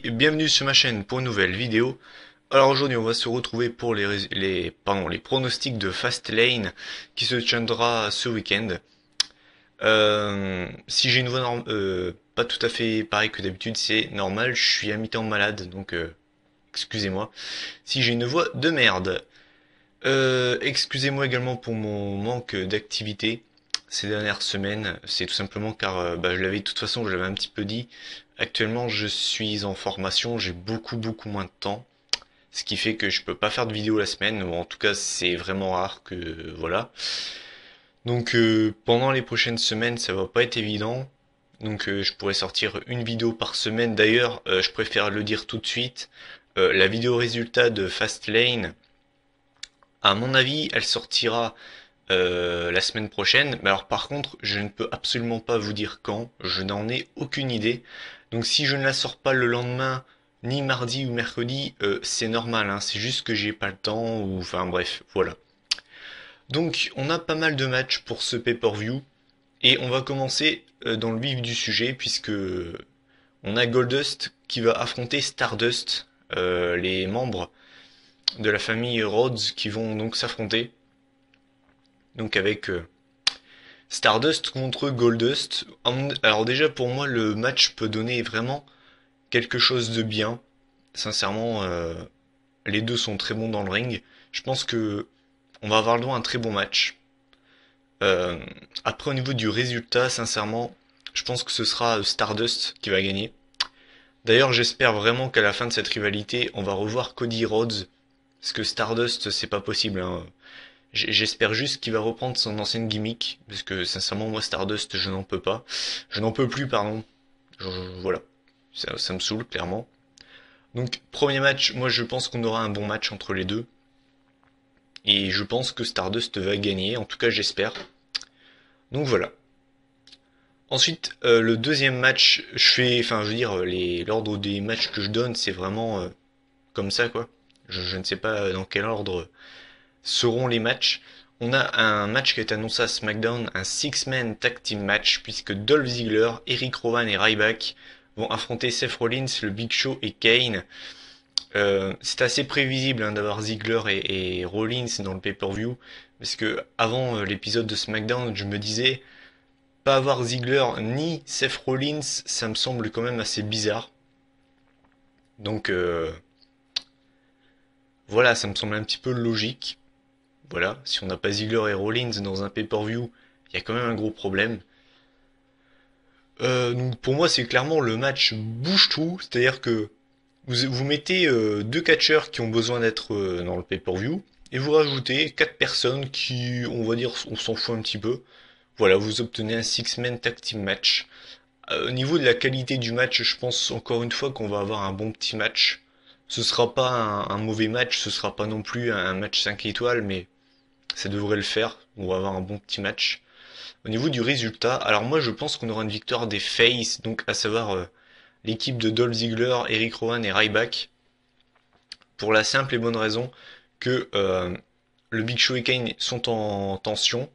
et bienvenue sur ma chaîne pour une nouvelle vidéo. Alors aujourd'hui on va se retrouver pour les pronostics de Fastlane qui se tiendra ce week-end. Si j'ai une voix pas tout à fait pareil que d'habitude, c'est normal, je suis à mi-temps malade, donc excusez-moi. Si j'ai une voix de merde. Excusez-moi également pour mon manque d'activité ces dernières semaines. C'est tout simplement car je l'avais de toute façon, je l'avais un petit peu dit. Actuellement, je suis en formation, j'ai beaucoup moins de temps, ce qui fait que je peux pas faire de vidéo la semaine, ou en tout cas, c'est vraiment rare que voilà. Donc pendant les prochaines semaines, ça va pas être évident. Donc je pourrais sortir une vidéo par semaine. D'ailleurs, je préfère le dire tout de suite. La vidéo résultat de Fastlane, à mon avis, elle sortira la semaine prochaine. Mais alors par contre, je ne peux absolument pas vous dire quand. Je n'en ai aucune idée. Donc si je ne la sors pas le lendemain, ni mardi ou mercredi, c'est normal, hein. C'est juste que j'ai pas le temps ou enfin bref, voilà. Donc on a pas mal de matchs pour ce pay-per-view et on va commencer dans le vif du sujet puisque on a Goldust qui va affronter Stardust, les membres de la famille Rhodes qui vont donc s'affronter. Donc avec Stardust contre Goldust. Alors déjà pour moi le match peut donner vraiment quelque chose de bien. Sincèrement, les deux sont très bons dans le ring. Je pense que on va avoir le droit à un très bon match. Euh, Après au niveau du résultat, sincèrement, je pense que ce sera Stardust qui va gagner. D'ailleurs j'espère vraiment qu'à la fin de cette rivalité, on va revoir Cody Rhodes. Parce que Stardust c'est pas possible, hein. J'espère juste qu'il va reprendre son ancienne gimmick, parce que sincèrement moi Stardust je n'en peux pas. Je n'en peux plus pardon. Voilà. Ça me saoule clairement. Donc premier match, moi je pense qu'on aura un bon match entre les deux. Et je pense que Stardust va gagner, en tout cas j'espère. Donc voilà. Ensuite, le deuxième match, enfin je veux dire, l'ordre des matchs que je donne, c'est vraiment comme ça quoi. Je ne sais pas dans quel ordre seront les matchs. On a un match qui est annoncé à SmackDown, un six-man tag team match, puisque Dolph Ziggler, Eric Rowan et Ryback vont affronter Seth Rollins, le Big Show et Kane. C'est assez prévisible hein, d'avoir Ziggler et Rollins dans le pay-per-view, parce que avant l'épisode de SmackDown, je me disais, pas avoir Ziggler ni Seth Rollins, ça me semble quand même assez bizarre. Donc voilà, ça me semble un petit peu logique. Voilà, si on n'a pas Ziggler et Rollins dans un pay-per-view, il y a quand même un gros problème. Donc pour moi, c'est clairement le match bouge-tout, c'est-à-dire que vous mettez deux catcheurs qui ont besoin d'être dans le pay-per-view, et vous rajoutez quatre personnes qui, on va dire, on s'en fout un petit peu. Voilà, vous obtenez un six-man tag team match. Au niveau de la qualité du match, je pense encore une fois qu'on va avoir un bon petit match. Ce sera pas un mauvais match, ce sera pas non plus un match 5 étoiles, mais ça devrait le faire. On va avoir un bon petit match. Au niveau du résultat, alors moi je pense qu'on aura une victoire des Face, donc à savoir l'équipe de Dolph Ziggler, Eric Rowan et Ryback, pour la simple et bonne raison que le Big Show et Kane sont en tension.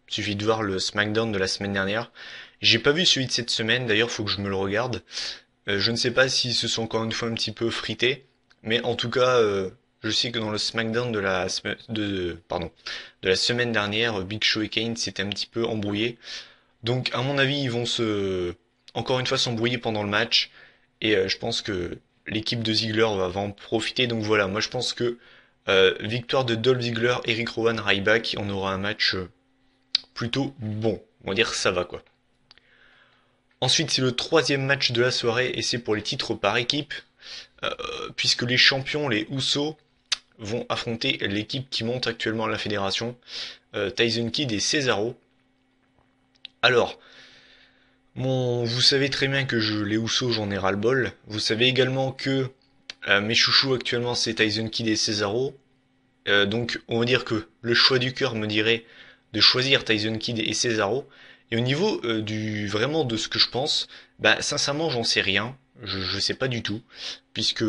Il suffit de voir le SmackDown de la semaine dernière. J'ai pas vu celui de cette semaine, d'ailleurs faut que je me le regarde. Je ne sais pas s'ils se sont encore une fois un petit peu frités, mais en tout cas, je sais que dans le SmackDown de la semaine dernière, Big Show et Kane s'étaient un petit peu embrouillés. Donc à mon avis, ils vont encore une fois s'embrouiller pendant le match, et je pense que l'équipe de Ziggler va en profiter. Donc voilà, moi je pense que victoire de Dolph Ziggler, Eric Rowan, Ryback, on aura un match plutôt bon. On va dire ça va quoi. Ensuite, c'est le troisième match de la soirée et c'est pour les titres par équipe, puisque les champions, les Usos, vont affronter l'équipe qui monte actuellement à la fédération, Tyson Kidd et Cesaro. Alors, vous savez très bien que les Usos, j'en ai ras-le-bol. Vous savez également que mes chouchous actuellement, c'est Tyson Kidd et Cesaro. Donc, on va dire que le choix du cœur me dirait de choisir Tyson Kidd et Cesaro. Et au niveau vraiment de ce que je pense, bah sincèrement j'en sais rien, je sais pas du tout, puisque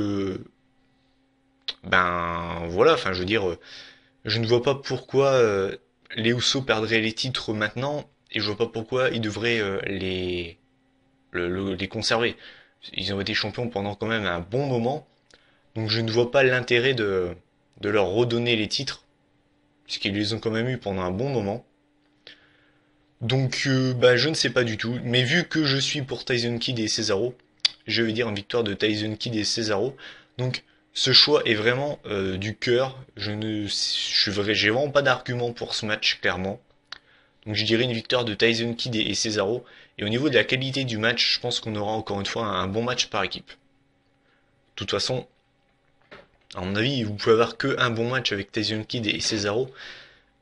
ben voilà, enfin je veux dire, je ne vois pas pourquoi les Usos perdraient les titres maintenant, et je vois pas pourquoi ils devraient les conserver. Ils ont été champions pendant quand même un bon moment. Donc je ne vois pas l'intérêt de leur redonner les titres, puisqu'ils les ont quand même eu pendant un bon moment. Donc bah, je ne sais pas du tout. Mais vu que je suis pour Tyson Kidd et Cesaro, je vais dire une victoire de Tyson Kidd et Cesaro. Donc ce choix est vraiment du cœur. J'ai vraiment pas d'argument pour ce match, clairement. Donc je dirais une victoire de Tyson Kidd et Cesaro. Et au niveau de la qualité du match, je pense qu'on aura encore une fois un bon match par équipe. De toute façon, à mon avis, vous pouvez avoir que un bon match avec Tyson Kidd et Cesaro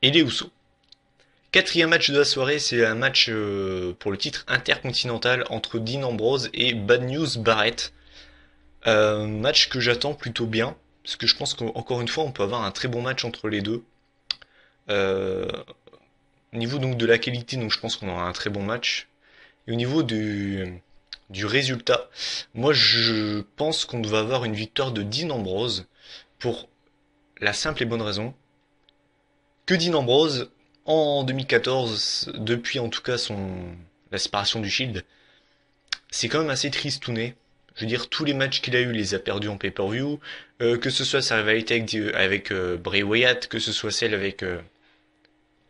et les Usos. Quatrième match de la soirée, c'est un match pour le titre intercontinental entre Dean Ambrose et Bad News Barrett. Match que j'attends plutôt bien, parce que je pense qu'encore une fois, on peut avoir un très bon match entre les deux. Euh, Au niveau donc de la qualité, donc je pense qu'on aura un très bon match. Et au niveau du résultat, moi je pense qu'on va avoir une victoire de Dean Ambrose pour la simple et bonne raison que Dean Ambrose, en 2014, depuis en tout cas la séparation du Shield, c'est quand même assez tristouné. Je veux dire, tous les matchs qu'il a eu, il les a perdus en pay-per-view. Que ce soit sa rivalité avec Bray Wyatt, que ce soit celle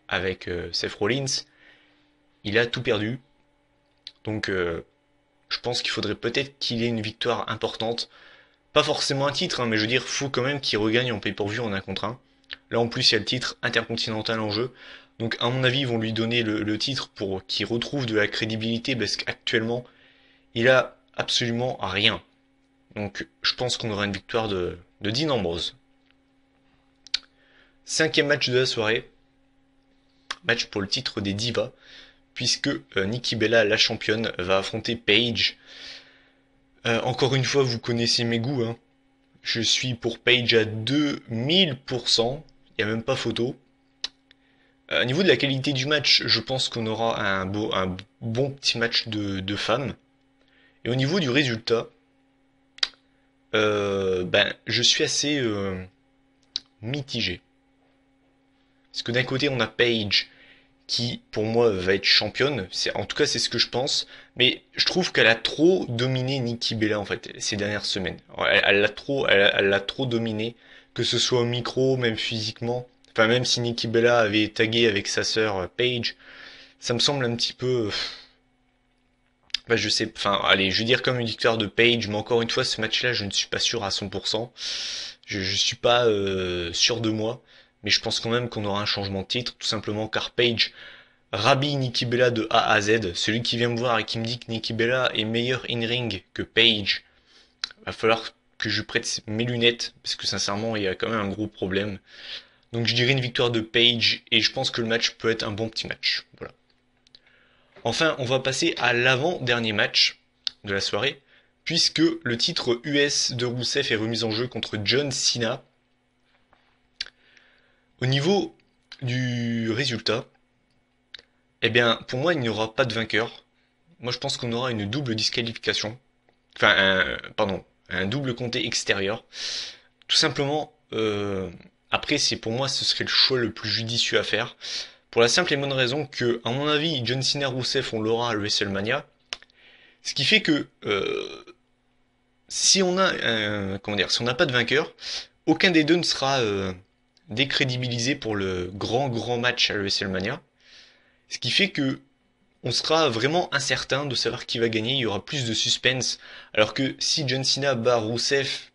avec Seth Rollins, il a tout perdu. Donc, je pense qu'il faudrait peut-être qu'il ait une victoire importante. Pas forcément un titre, hein, mais je veux dire, faut quand même qu'il regagne en pay-per-view en un contre un. Là, en plus, il y a le titre intercontinental en jeu. Donc, à mon avis, ils vont lui donner le titre pour qu'il retrouve de la crédibilité, parce qu'actuellement, il a absolument rien. Donc, je pense qu'on aura une victoire de Dean Ambrose. Cinquième match de la soirée. Match pour le titre des Divas, puisque Nikki Bella, la championne, va affronter Paige. Encore une fois, vous connaissez mes goûts, hein. Je suis pour Paige à 2000%. Il n'y a même pas photo. Au niveau de la qualité du match, je pense qu'on aura un bon petit match de femmes. Et au niveau du résultat, ben, je suis assez mitigé. Parce que d'un côté, on a Paige qui, pour moi, va être championne. En tout cas, c'est ce que je pense. Mais je trouve qu'elle a trop dominé Nikki Bella, en fait, ces dernières semaines. Elle l'a trop dominé. Que ce soit au micro, même physiquement. Enfin, même si Nikki Bella avait tagué avec sa sœur Paige, ça me semble un petit peu. Bah, je sais. Enfin, allez, je vais dire comme une victoire de Paige, mais encore une fois, ce match-là, je ne suis pas sûr à 100%. Je suis pas sûr de moi. Mais je pense quand même qu'on aura un changement de titre, tout simplement car Paige rhabille Nikki Bella de A à Z. Celui qui vient me voir et qui me dit que Nikki Bella est meilleur in-ring que Paige, va falloir que je prête mes lunettes, parce que sincèrement, il y a quand même un gros problème. Donc je dirais une victoire de Paige, et je pense que le match peut être un bon petit match. Voilà. Enfin, on va passer à l'avant-dernier match de la soirée, puisque le titre US de Rousseff est remis en jeu contre John Cena. Au niveau du résultat, eh bien, pour moi, il n'y aura pas de vainqueur. Moi, je pense qu'on aura une double disqualification. Enfin, pardon, un double comté extérieur. Tout simplement, après, c'est pour moi, ce serait le choix le plus judicieux à faire. Pour la simple et bonne raison que, à mon avis, John Cena Rousseff, on l'aura à WrestleMania. Ce qui fait que, si on a, comment dire, si on n'a pas de vainqueur, aucun des deux ne sera décrédibilisé pour le grand match à WrestleMania. Ce qui fait que on sera vraiment incertain de savoir qui va gagner, il y aura plus de suspense. Alors que si John Cena bat Rousseff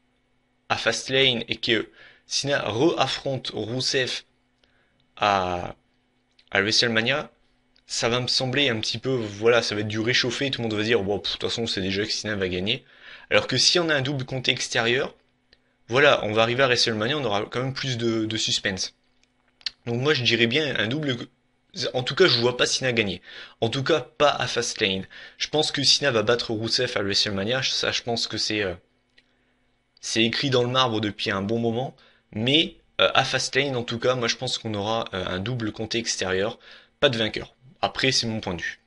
à Fastlane et que Cena re-affronte Rousseff à WrestleMania, ça va me sembler un petit peu, voilà, ça va être du réchauffé, tout le monde va dire, bon, de toute façon, c'est déjà que Cena va gagner. Alors que si on a un double compté extérieur, voilà, on va arriver à WrestleMania, on aura quand même plus de suspense. Donc moi, je dirais bien un double. En tout cas, je vois pas Cena gagner. En tout cas, pas à Fastlane. Je pense que Cena va battre Rousseff à WrestleMania. Ça, je pense que c'est écrit dans le marbre depuis un bon moment. Mais à Fastlane, en tout cas, moi, je pense qu'on aura un double comté extérieur. Pas de vainqueur. Après, c'est mon point de vue.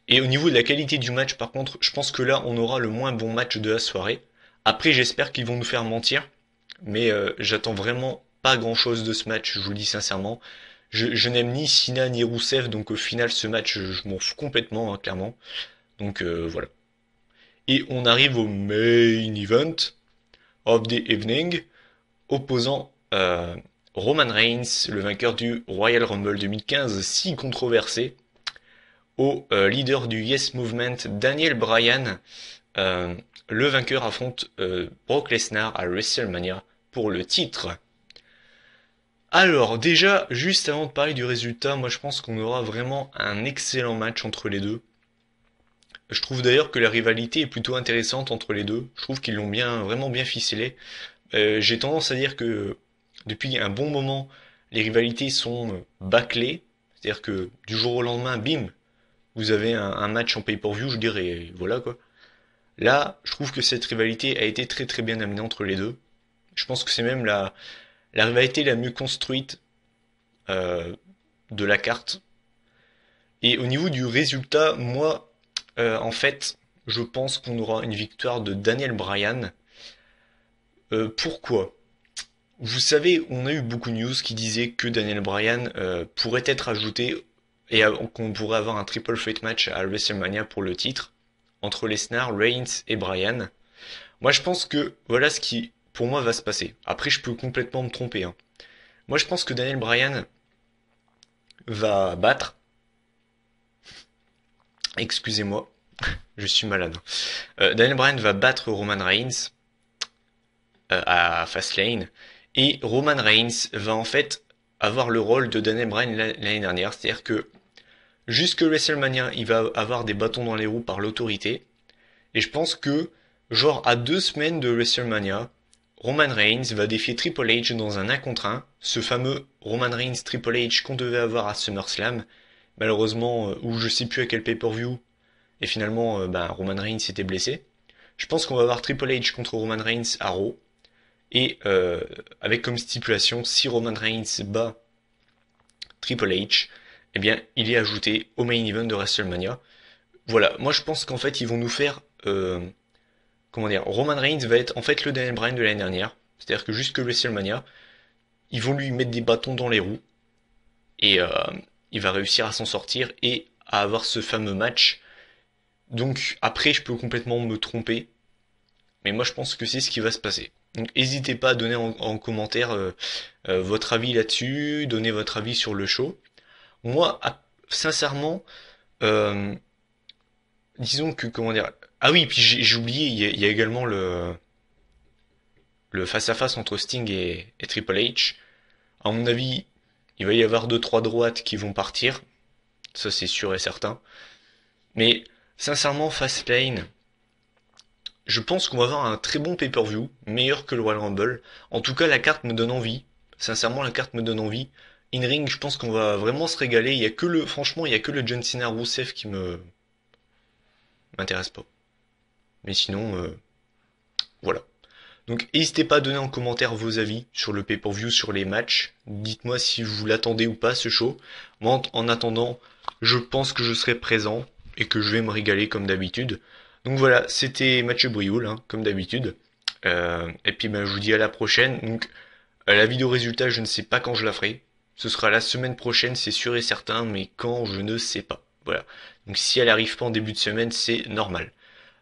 Et au niveau de la qualité du match, par contre, je pense que là, on aura le moins bon match de la soirée. Après, j'espère qu'ils vont nous faire mentir. Mais j'attends vraiment pas grand-chose de ce match, je vous le dis sincèrement. Je n'aime ni Cena ni Rousseff, donc au final ce match je m'en fous complètement, hein, clairement. Donc voilà. Et on arrive au main event of the evening, opposant Roman Reigns, le vainqueur du Royal Rumble 2015, si controversé, au leader du Yes Movement, Daniel Bryan. Le vainqueur affronte Brock Lesnar à WrestleMania pour le titre. Alors déjà, juste avant de parler du résultat, moi je pense qu'on aura vraiment un excellent match entre les deux. Je trouve d'ailleurs que la rivalité est plutôt intéressante entre les deux. Je trouve qu'ils l'ont vraiment bien ficelé. J'ai tendance à dire que depuis un bon moment, les rivalités sont bâclées. C'est-à-dire que du jour au lendemain, bim, vous avez un match en pay-per-view, je dirais, voilà quoi. Là, je trouve que cette rivalité a été très très bien amenée entre les deux. Je pense que c'est même la rivalité la mieux construite euh, de la carte. Et au niveau du résultat, moi, en fait, je pense qu'on aura une victoire de Daniel Bryan. Pourquoi? Vous savez, on a eu beaucoup de news qui disaient que Daniel Bryan pourrait être ajouté et qu'on pourrait avoir un triple threat match à WrestleMania pour le titre entre Lesnar, Reigns et Bryan. Moi, je pense que voilà ce qui, pour moi, va se passer. Après, je peux complètement me tromper, hein. Moi, je pense que Daniel Bryan va battre. Excusez-moi, je suis malade. Daniel Bryan va battre Roman Reigns à Fastlane. Et Roman Reigns va en fait avoir le rôle de Daniel Bryan l'année dernière. C'est-à-dire que jusque WrestleMania, il va avoir des bâtons dans les roues par l'autorité. Et je pense que, genre à 2 semaines de WrestleMania, Roman Reigns va défier Triple H dans un 1 contre 1. Ce fameux Roman Reigns Triple H qu'on devait avoir à SummerSlam. Malheureusement, ou je sais plus à quel pay-per-view. Et finalement, Roman Reigns s'était blessé. Je pense qu'on va avoir Triple H contre Roman Reigns à Raw. Et avec comme stipulation, si Roman Reigns bat Triple H, eh bien, il est ajouté au main event de WrestleMania. Voilà, moi je pense qu'en fait, ils vont nous faire... comment dire, Roman Reigns va être en fait le Daniel Bryan de l'année dernière. C'est-à-dire que jusque WrestleMania, ils vont lui mettre des bâtons dans les roues. Et il va réussir à s'en sortir et à avoir ce fameux match. Donc après, je peux complètement me tromper. Mais moi je pense que c'est ce qui va se passer. Donc n'hésitez pas à donner en commentaire votre avis là-dessus, donner votre avis sur le show. Moi, sincèrement, euh, disons que comment dire. Ah oui, puis j'ai oublié, il y a également le face-à-face entre Sting et Triple H. À mon avis, il va y avoir deux trois droites qui vont partir. Ça c'est sûr et certain. Mais sincèrement, Fastlane, je pense qu'on va avoir un très bon pay-per-view, meilleur que le Royal Rumble. En tout cas, la carte me donne envie. Sincèrement, la carte me donne envie. In-ring, je pense qu'on va vraiment se régaler. Franchement, il y a que le John Cena Rusev qui m'intéresse pas. Mais sinon, voilà. Donc, n'hésitez pas à donner en commentaire vos avis sur le pay-per-view, sur les matchs. Dites-moi si vous l'attendez ou pas, ce show. Moi, en attendant, je pense que je serai présent et que je vais me régaler comme d'habitude. Donc voilà, c'était Mathieu Brioul, hein, comme d'habitude. Et puis je vous dis à la prochaine. Donc la vidéo résultat, je ne sais pas quand je la ferai. Ce sera la semaine prochaine, c'est sûr et certain, mais quand, je ne sais pas. Voilà. Donc si elle arrive pas en début de semaine, c'est normal.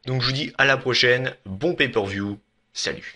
Donc je vous dis à la prochaine, bon pay-per-view, salut.